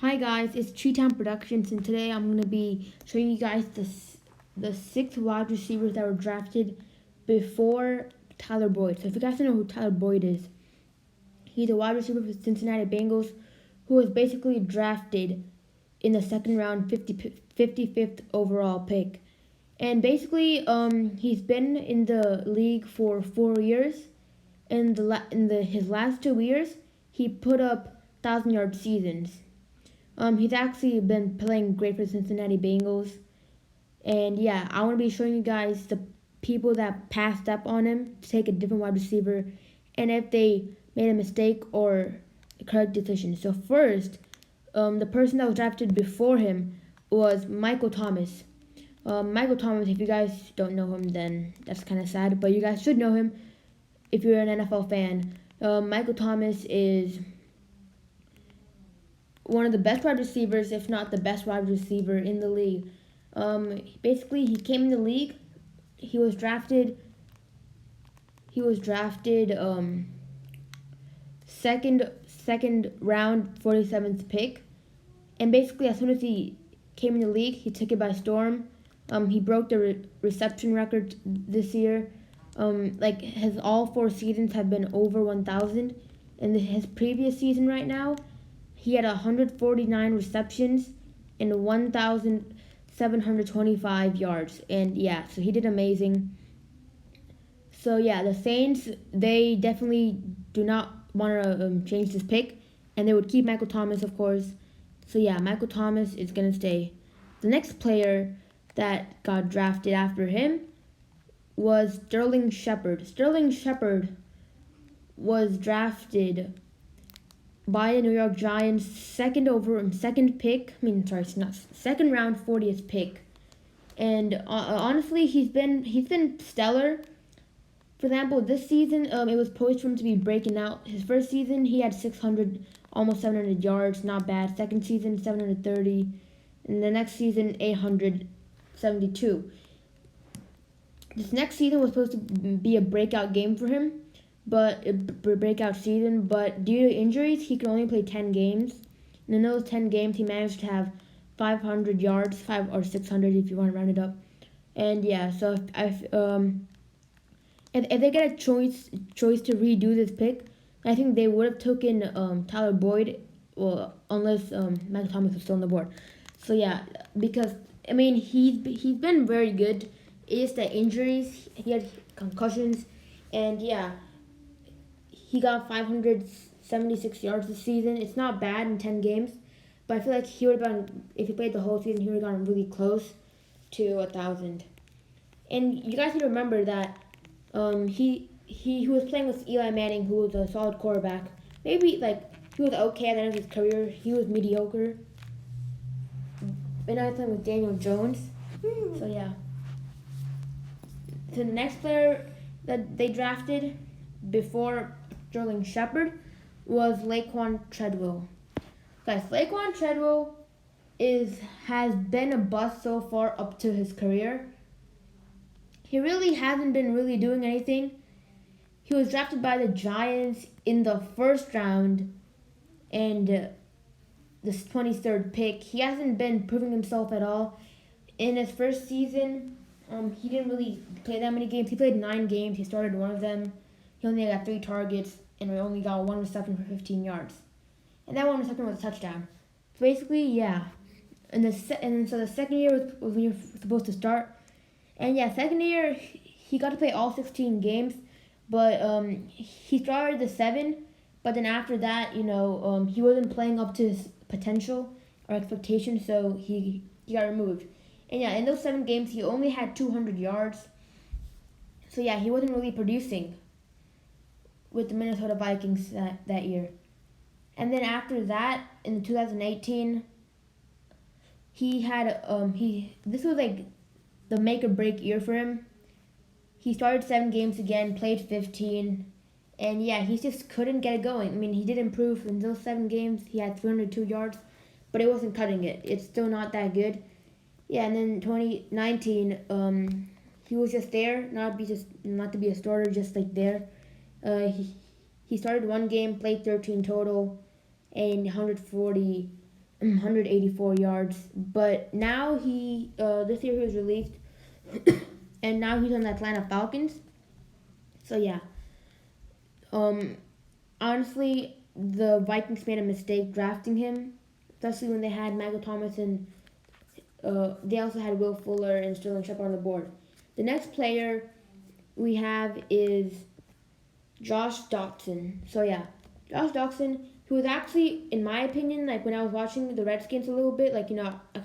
Hi guys, it's Cheetown Productions, and today I'm going to be showing you guys the six wide receivers that were drafted before Tyler Boyd. So if you guys don't know who Tyler Boyd is, he's a wide receiver for the Cincinnati Bengals who was basically drafted in the second round, 55th overall pick. And basically, he's been in the league for 4 years. His last 2 years, he put up 1,000-yard seasons. He's actually been playing great for the Cincinnati Bengals. And yeah, I want to be showing you guys the people that passed up on him to take a different wide receiver and if they made a mistake or a correct decision. So first, the person that was drafted before him was Michael Thomas. Michael Thomas, if you guys don't know him, then that's kind of sad, but you guys should know him if you're an NFL fan. Michael Thomas is one of the best wide receivers, if not the best wide receiver in the league. Basically, he came in the league. He was drafted. He was drafted second round, 47th pick, and basically as soon as he came in the league, he took it by storm. He broke the reception record this year. Like his all 4 seasons have been over 1,000, and his previous season right now, he had 149 receptions and 1,725 yards. And yeah, so he did amazing. So yeah, the Saints, they definitely do not want to change this pick, and they would keep Michael Thomas, of course. So yeah, Michael Thomas is going to stay. The next player that got drafted after him was Sterling Shepard. Sterling Shepard was drafted by the New York Giants, second round, 40th pick. And honestly, he's been stellar. For example, this season, it was poised for him to be breaking out. His first season, he had 600, almost 700 yards, not bad. Second season, 730, and the next season, 872. This next season was supposed to be a breakout game for him, but a breakout season. But due to injuries, he could only play 10 games. And in those 10 games, he managed to have 500 yards, 5 or 600 if you want to round it up. And yeah, so if they get a choice to redo this pick, I think they would have taken Tyler Boyd, well, unless Michael Thomas was still on the board. So yeah, because I mean he's been very good. It's the injuries, he had concussions, and yeah, he got 576 yards this season. It's not bad in 10 games, but I feel like he would have been, if he played the whole season, he would have gotten really close to 1,000. And you guys need to remember that he was playing with Eli Manning, who was a solid quarterback. Maybe like he was okay at the end of his career. He was mediocre. And now he's playing with Daniel Jones. So yeah. So the next player that they drafted before Sterling Shepard was Laquan Treadwell. Guys, Laquan Treadwell has been a bust so far up to his career. He really hasn't been really doing anything. He was drafted by the Giants in the first round and the 23rd pick. He hasn't been proving himself at all. In his first season, he didn't really play that many games. He played 9 games. He started one of them. He only got 3 targets and we only got 1 reception for 15 yards. And that 1 reception was a touchdown. So basically, yeah. And so the second year was when you're supposed to start. And yeah, second year, he got to play all 16 games, but he started the 7, but then after that, he wasn't playing up to his potential or expectations, so he got removed. And yeah, in those 7 games, he only had 200 yards. So yeah, he wasn't really producing with the Minnesota Vikings that year. And then after that, in 2018, he had, this was like the make or break year for him. He started 7 games again, played 15, and yeah, he just couldn't get it going. I mean, he did improve in those 7 games. He had 302 yards, but it wasn't cutting it. It's still not that good. Yeah, and then 2019, he was just there, not to be a starter, just like there. He started 1 game, played 13 total, and 140 184 yards. But now this year he was released, and now he's on the Atlanta Falcons. So yeah, um, honestly, the Vikings made a mistake drafting him, especially when they had Michael Thomas and they also had Will Fuller and Sterling Shepard on the board. The next player we have is Josh Doctson. So yeah, Josh Doctson, who was actually, in my opinion, like when I was watching the Redskins a little bit, like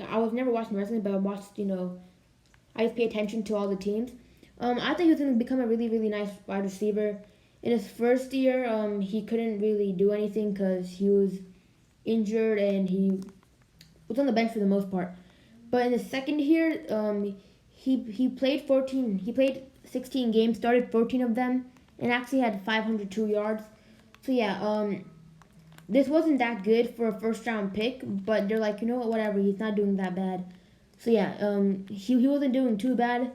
I was never watching wrestling, but I watched, I just pay attention to all the teams. I think he was going to become a really, really nice wide receiver. In his first year, he couldn't really do anything because he was injured and he was on the bench for the most part. But in the second year, he played 14. He played 16 games, started 14 of them, and actually had 502 yards. So yeah, this wasn't that good for a first round pick, but they're like, you know what, whatever, he's not doing that bad. So yeah, he wasn't doing too bad,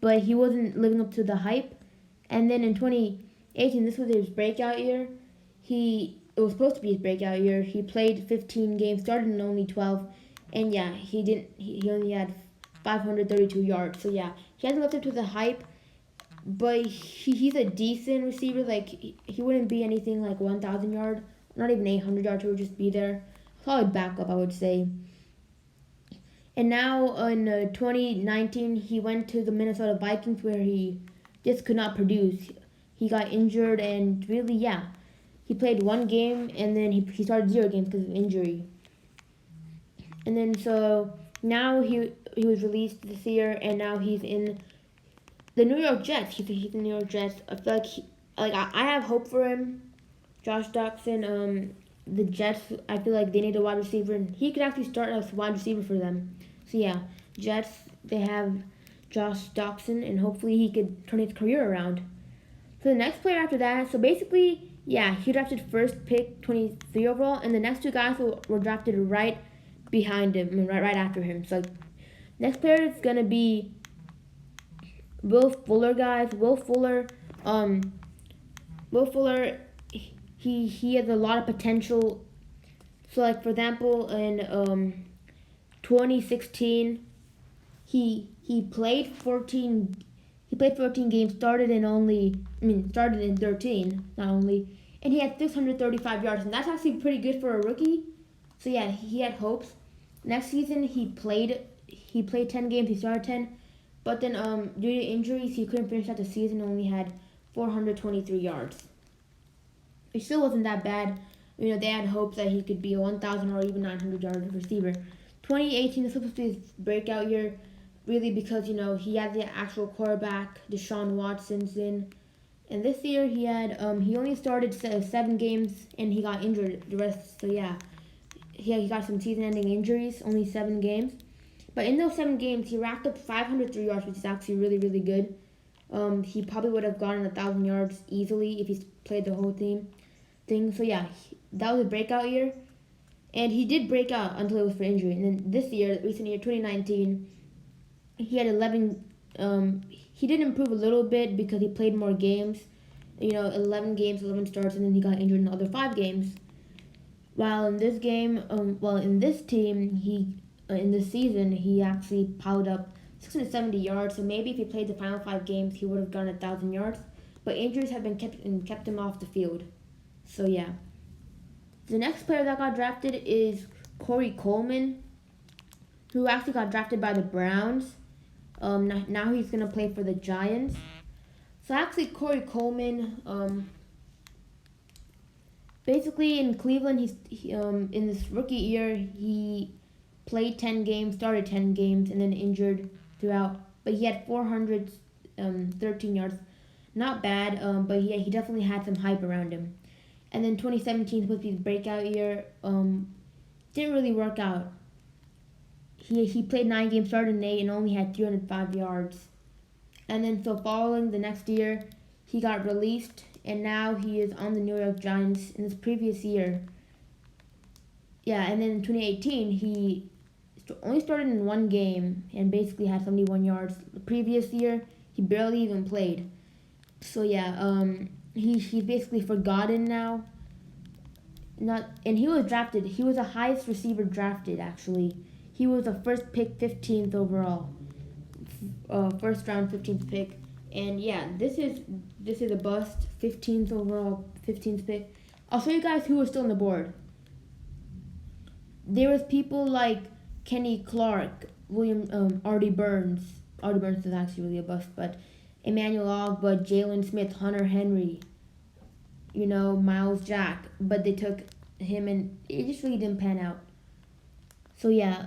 but he wasn't living up to the hype. And then in 2018, this was his breakout year. It was supposed to be his breakout year. He played 15 games, started in only 12, and yeah, he didn't. He only had 532 yards. So yeah, he hasn't lived up to the hype, but he's a decent receiver. Like he wouldn't be anything like 1,000 yard, not even 800 yards. He would just be there. Solid backup, I would say. And now in 2019, he went to the Minnesota Vikings where he just could not produce. He got injured and really, yeah, he played one game and then he started 0 games because of injury. And then so now he was released this year and now he's in the New York Jets. He's in the New York Jets. I feel like I have hope for him. Josh Doctson, the Jets, I feel like they need a wide receiver and he could actually start as wide receiver for them. So yeah, Jets, they have Josh Doctson, and hopefully he could turn his career around. So the next player after that, so basically, yeah, he drafted first pick, 23 overall, and the next two guys were drafted right behind him, right after him. So next player is gonna be Will Fuller, guys. Will Fuller, he has a lot of potential. So like for example, in 2016, he played 14. He played 14 games. Started in 13, not only, and he had 635 yards, and that's actually pretty good for a rookie. So yeah, he had hopes. Next season, he played 10 games. He started 10, but then due to injuries, he couldn't finish out the season. Only had 423 yards. It still wasn't that bad. They had hopes that he could be a 1,000 or even 900 yard receiver. 2018, this was supposed to be his breakout year, really because he had the actual quarterback, Deshaun Watson's in, and this year he only started 7 games and he got injured the rest. So yeah, he got some season-ending injuries, only 7 games, but in those 7 games he racked up 503 yards, which is actually really, really good. He probably would have gotten 1,000 yards easily if he played the whole thing. So yeah, that was a breakout year. And he did break out until it was for injury. And then this year, recent year, 2019, he had 11. He did improve a little bit because he played more games. 11 games, 11 starts, and then he got injured in the other 5 games. While in this game, in this team, in this season, he actually piled up 670 yards. So maybe if he played the final 5 games, he would have gotten 1,000 yards. But injuries have been kept him off the field. So yeah. The next player that got drafted is Corey Coleman, who actually got drafted by the Browns. Now he's going to play for the Giants. So actually, Corey Coleman, basically in Cleveland, in this rookie year, he played 10 games, started 10 games, and then injured throughout. But he had 413 yards. Not bad, but yeah, he definitely had some hype around him. And then 2017 was supposed to be his breakout year. Didn't really work out. He played 9 games, started in 8, and only had 305 yards. And then so following the next year, he got released, and now he is on the New York Giants in this previous year. Yeah, and then in 2018, he only started in 1 game and basically had 71 yards. The previous year, he barely even played. So yeah, he's basically forgotten now. and he was drafted. He was the highest receiver drafted, actually. He was the first pick, 15th overall. First round, 15th pick. And yeah, this is a bust, 15th overall, 15th pick. I'll show you guys who was still on the board. There was people like Kenny Clark, Artie Burns. Artie Burns is actually really a bust, but Emmanuel Ogba, Jalen Smith, Hunter Henry, Miles Jack. But they took him, and it just really didn't pan out. So yeah,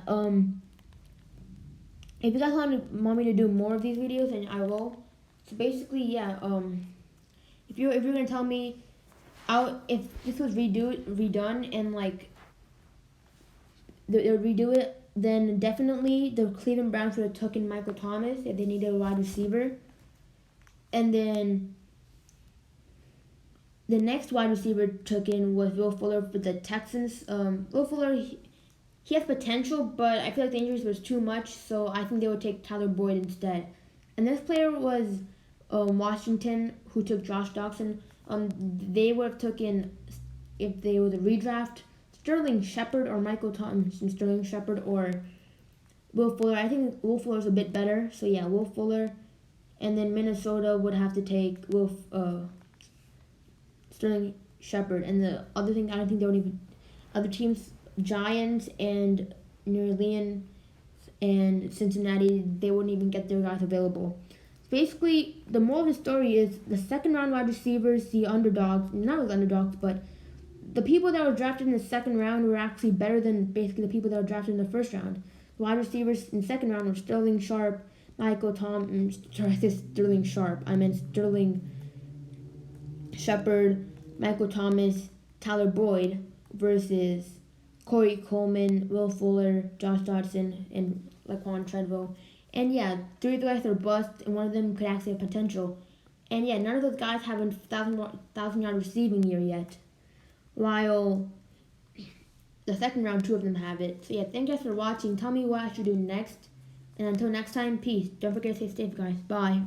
if you guys want me to do more of these videos, then I will. So basically, yeah, if you're gonna tell me, if this was redone and like they'll redo it, then definitely the Cleveland Browns would have taken Michael Thomas if they needed a wide receiver. And then the next wide receiver taken was Will Fuller for the Texans. Will Fuller, he has potential, but I feel like the injuries was too much, so I think they would take Tyler Boyd instead. And this player was Washington, who took Josh Doctson. They would have taken, if they were the redraft, Sterling Shepard or Michael Thomas, Sterling Shepard or Will Fuller. I think Will Fuller's a bit better, so yeah, Will Fuller. And then Minnesota would have to take Sterling Shepard. And the other thing, I don't think they would even, other teams, Giants and New Orleans and Cincinnati, they wouldn't even get their guys available. Basically, the moral of the story is the second round wide receivers, the underdogs, not really underdogs, but the people that were drafted in the second round were actually better than basically the people that were drafted in the first round. The wide receivers in the second round were Sterling Sharp, Sterling Sharp. I meant Sterling Shepard, Michael Thomas, Tyler Boyd versus Corey Coleman, Will Fuller, Josh Dodson, and Laquan Treadwell. And yeah, 3 of the guys are bust, and one of them could actually have potential. And yeah, none of those guys have a 1,000-yard receiving year yet, while the second round, 2 of them have it. So yeah, thank you guys for watching. Tell me what I should do next. And until next time, peace. Don't forget to stay safe, guys. Bye.